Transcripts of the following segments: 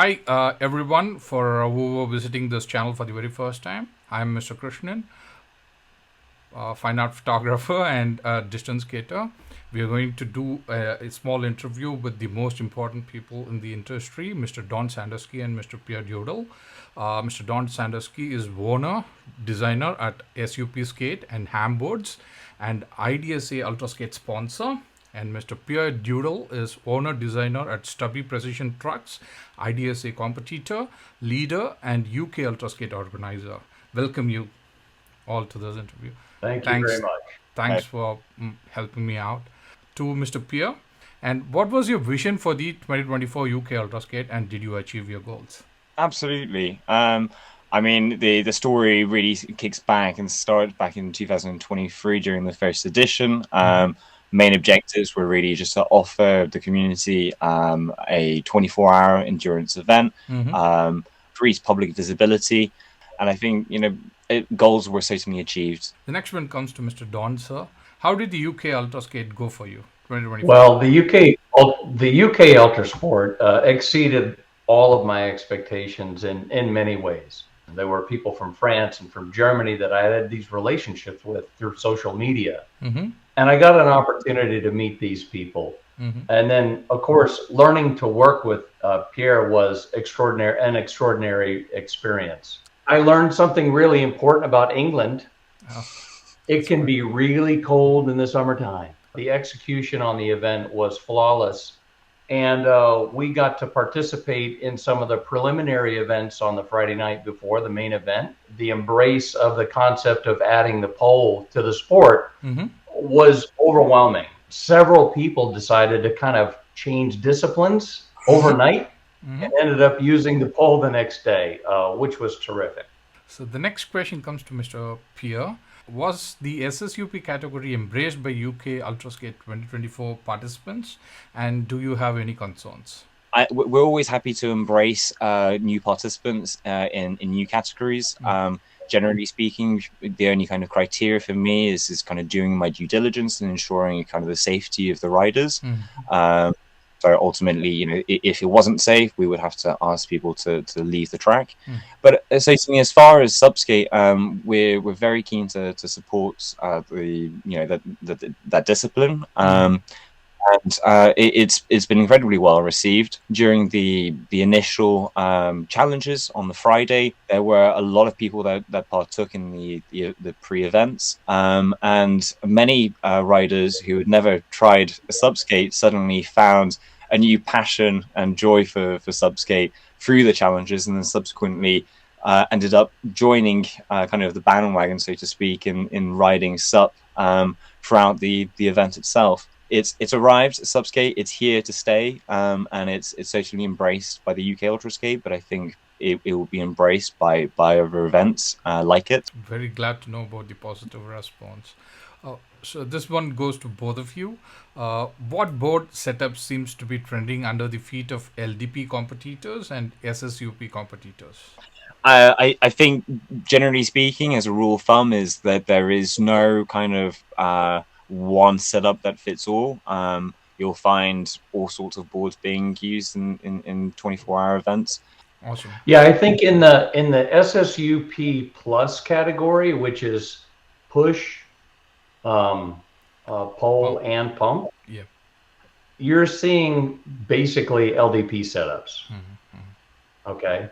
Hi, everyone, for who are visiting this channel for the very first time. I'm Mr. Krishnan, fine art photographer and distance skater. We are going to do a small interview with the most important people in the industry, Mr. Don Sandusky and Mr. Pierre Dudel. Mr. Don Sandusky is owner, designer at SUP Skate and Hamboards, and IDSA Ultra Skate sponsor. And Mr. Pierre Dudel is owner designer at Stubby Precision Trucks, IDSA competitor, leader, and UK Ultra Skate organizer. Welcome you all to this interview. Thank you very Thanks, much. thanks for helping me out. To Mr. Pierre, and what was your vision for the 2024 UK Ultra Skate, and did you achieve your goals? Absolutely. I mean, the story really kicks back and started back in 2023 during the first edition. Main objectives were really just to offer the community a 24-hour endurance event, increase public visibility, and I think goals were certainly achieved. The next one comes to Mr. Don, sir. How did the UK Ultra Skate go for you, 2024? Well, the UK Ultra Sport exceeded all of my expectations in many ways. There were people from France and from Germany that I had these relationships with through social media. And I got an opportunity to meet these people. And then, of course, learning to work with Pierre was an extraordinary experience. I learned something really important about England. It can be really cold in the summertime. The execution on the event was flawless. And we got to participate in some of the preliminary events on the Friday night before the main event. The embrace of the concept of adding the pole to the sport was overwhelming. Several people decided to kind of change disciplines overnight and ended up using the pole the next day, which was terrific. So the next question comes to Mr. Pierre. Was the SSUP category embraced by UK Ultra Skate 2024 participants, and do you have any concerns? We're always happy to embrace new participants in new categories. Generally speaking, the only kind of criteria for me is kind of doing my due diligence and ensuring kind of the safety of the riders. So ultimately, if it wasn't safe, we would have to ask people to leave the track. But certainly, as far as subskate, we're very keen to support that discipline. It's been incredibly well received during the initial challenges on the Friday. There were a lot of people that partook in the pre-events, and many riders who had never tried a subskate suddenly found a new passion and joy for subskate through the challenges, and then subsequently ended up joining kind of the bandwagon, so to speak, in riding SUP throughout the event itself. It's arrived, subskate. It's here to stay, and it's certainly embraced by the UK Ultra Skate. But I think it will be embraced by other events like it. Very glad to know about the positive response. So this one goes to both of you. What board setup seems to be trending under the feet of LDP competitors and SSUP competitors? I think, generally speaking, as a rule of thumb, is that there is no kind of one setup that fits all. You'll find all sorts of boards being used in 24-hour events. Awesome. Yeah, I think in the SSUP plus category, which is push, pole, and pump, you're seeing basically LDP setups. Okay.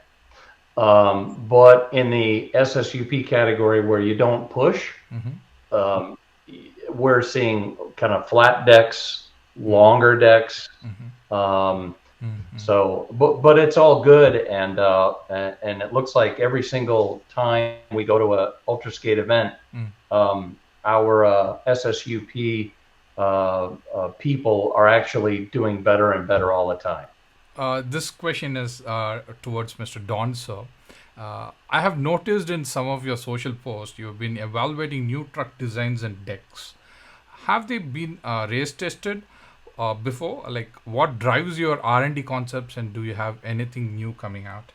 But in the SSUP category where you don't push, we're seeing kind of flat decks, longer decks. So, but it's all good, and it looks like every single time we go to a ultra skate event, our SSUP people are actually doing better and better all the time. This question is towards Mr. Don, sir. I have noticed in some of your social posts you've been evaluating new truck designs and decks. Have they been race tested before? Like, what drives your R&D concepts, and do you have anything new coming out?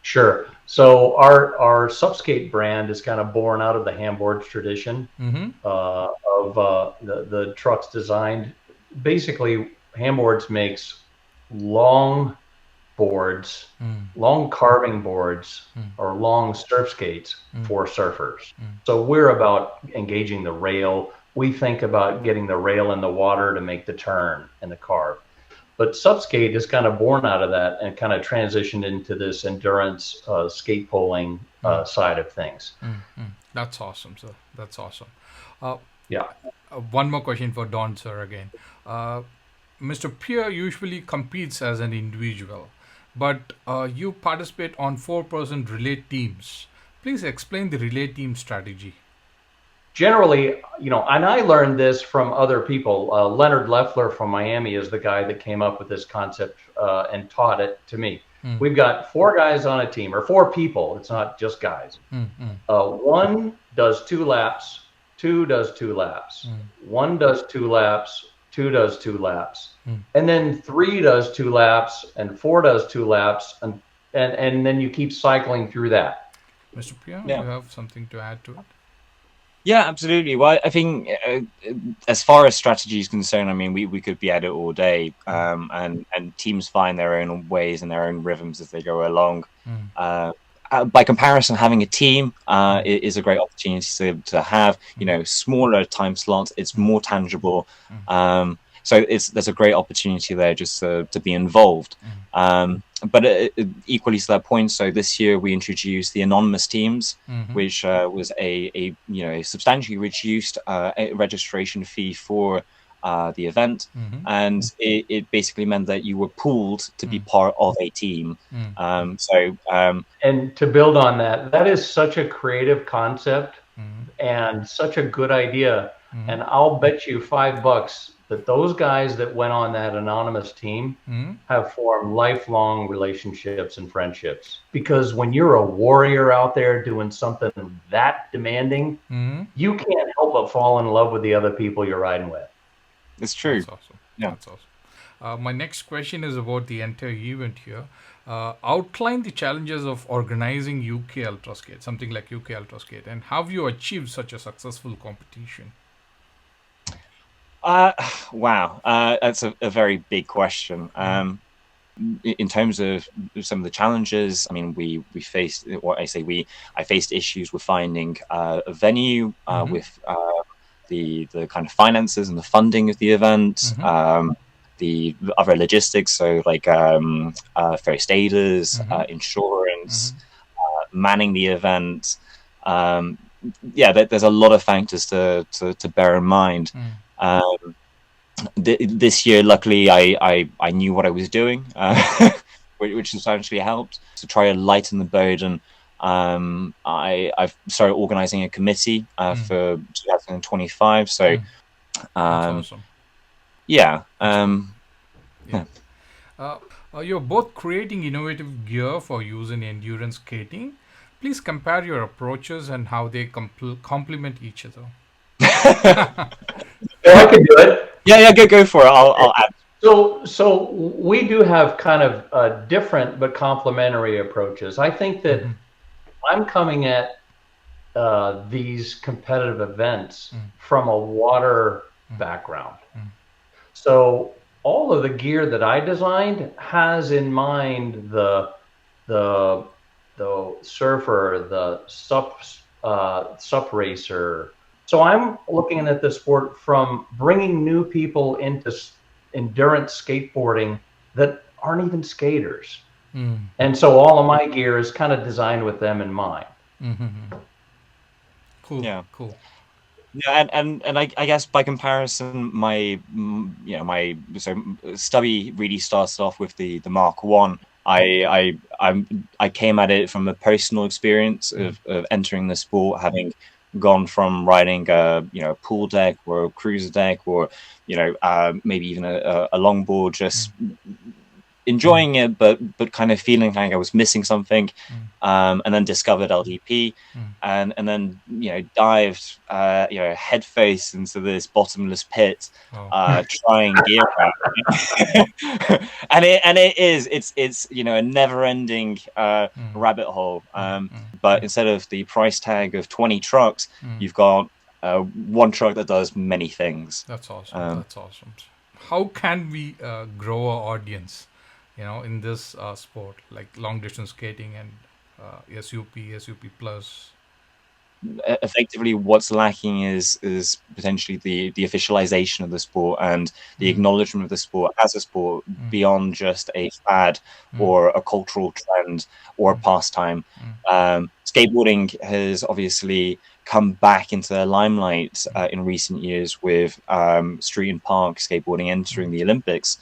Sure. So our Subskate brand is kind of born out of the Hamboards tradition of the trucks designed. Basically, Hamboards makes long boards, Mm. long carving boards, Mm. or long surf skates Mm. for surfers. Mm. So we're about engaging the rail. We think about getting the rail in the water to make the turn and the carve. But Subskate is kind of born out of that and kind of transitioned into this endurance skate pulling side of things. Mm. Mm. That's awesome, sir. That's awesome. Uh, Yeah. One more question for Don, sir, again. Mr. Pierre usually competes as an individual, but you participate on 4-person relay teams. Please explain the relay team strategy. Generally, and I learned this from other people. Leonard Leffler from Miami is the guy that came up with this concept and taught it to me. Mm. We've got 4 guys on a team, or 4 people. It's not just guys. Mm. Mm. 1 does 2 laps, 2 does 2 laps, Mm. 1 does 2 laps, 2 does 2 laps, Mm. and then 3 does 2 laps, and 4 does 2 laps, and then you keep cycling through that. Mr. Pierre, Yeah. you have something to add to it? Yeah, absolutely. Well, I think as far as strategy is concerned, I mean, we could be at it all day, and teams find their own ways and their own rhythms as they go along. Mm. By comparison, having a team is a great opportunity to have. Smaller time slots. It's more tangible. So there's a great opportunity there just to be involved. But equally to that point, so this year we introduced the anonymous teams, which was a substantially reduced registration fee for the event, and it basically meant that you were pooled to be part of a team. And to build on that, that is such a creative concept and such a good idea. And I'll bet you $5 that those guys that went on that anonymous team have formed lifelong relationships and friendships. Because when you're a warrior out there doing something that demanding, you can't help but fall in love with the other people you're riding with. It's true. That's awesome. Yeah. That's awesome. My next question is about the entire event here. Outline the challenges of organizing UK Ultraskate, something like UK Ultraskate, and how you achieved such a successful competition. Wow, that's a very big question. In terms of some of the challenges, I mean, we faced I faced issues with finding a venue, with the kind of finances and the funding of the event, the other logistics, so like first aiders, insurance, manning the event. There's a lot of factors to bear in mind. This year, luckily, I knew what I was doing, which substantially helped to try to lighten the burden. I've started organizing a committee for 2025. So, That's awesome. Yeah. You're both creating innovative gear for use in endurance skating. Please compare your approaches and how they complement each other. I can do it. Yeah, go for it. I'll add. So we do have kind of different but complementary approaches. I think that I'm coming at these competitive events from a water background. So all of the gear that I designed has in mind the surfer, the sup racer. So I'm looking at the sport from bringing new people into endurance skateboarding that aren't even skaters. And so all of my gear is kind of designed with them in mind. Cool. Yeah. Cool. Yeah, and I guess by comparison, my Stubby really started off with the Mark 1. I came at it from a personal experience of entering the sport, having gone from riding a pool deck or a cruiser deck or maybe even a longboard, just enjoying it, but kind of feeling like I was missing something, and then discovered LDP, and then dived head face into this bottomless pit, trying gear out. and it's a never ending rabbit hole. But instead of the price tag of 20 trucks, you've got one truck that does many things. That's awesome. That's awesome. How can we grow our audience in this sport, like long distance skating and SUP plus. Effectively, what's lacking is potentially the officialization of the sport and the acknowledgement of the sport as a sport beyond just a fad or a cultural trend or a pastime. Skateboarding has obviously come back into the limelight in recent years with street and park skateboarding entering the Olympics.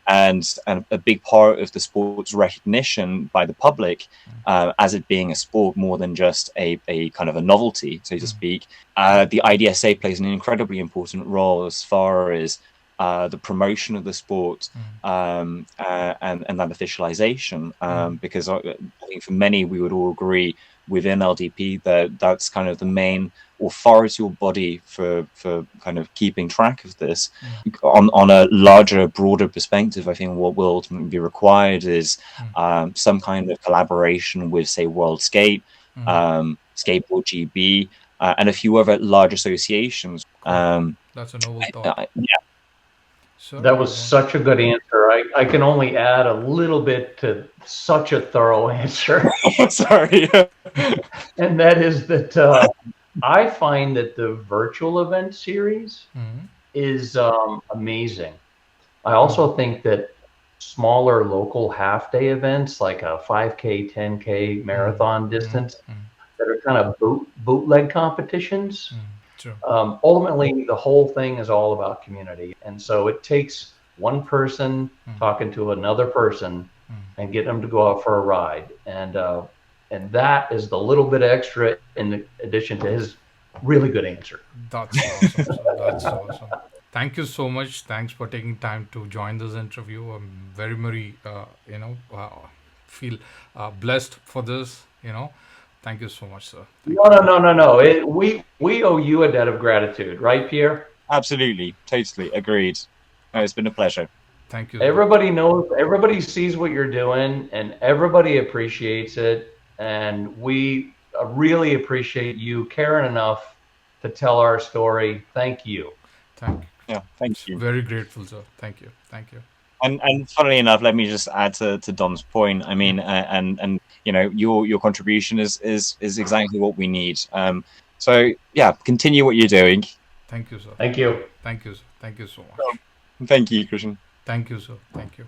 And a big part of the sport's recognition by the public as it being a sport more than just a kind of a novelty, so to speak. The IDSA plays an incredibly important role as far as the promotion of the sport and that officialization, because I think for many we would all agree within LDP that that's kind of the main authority or body for kind of keeping track of this. On a larger, broader perspective, I think what will ultimately be required is some kind of collaboration with, say, World Skate, Skateboard GB, and a few other large associations. That's a noble thought. Yeah. So, That was such a good answer. I can only add a little bit to such a thorough answer. Sorry. And that is that I find that the virtual event series is amazing. I also think that smaller local half-day events like a 5K, 10K marathon distance that are kind of bootleg competitions, ultimately the whole thing is all about community. And so it takes one person talking to another person and getting them to go out for a ride. And that is the little bit extra in addition to his really good answer. That's awesome. Sir. That's awesome. Thank you so much. Thanks for taking time to join this interview. I'm very, very, feel blessed for this. Thank you so much, sir. No. We owe you a debt of gratitude, right, Pierre? Absolutely, totally agreed. No, it's been a pleasure. Thank you. Everybody knows, everybody sees what you're doing, and everybody appreciates it. And we really appreciate you caring enough to tell our story. Thank you. Thank you. Yeah, thank you. Very grateful, sir. Thank you. And funnily enough, let me just add to Don's point. I mean, and your contribution is exactly what we need. So yeah, continue what you're doing. Thank you, sir. Thank you. Thank you, sir. Thank you so much. Thank you, Christian. Thank you, sir. Thank you.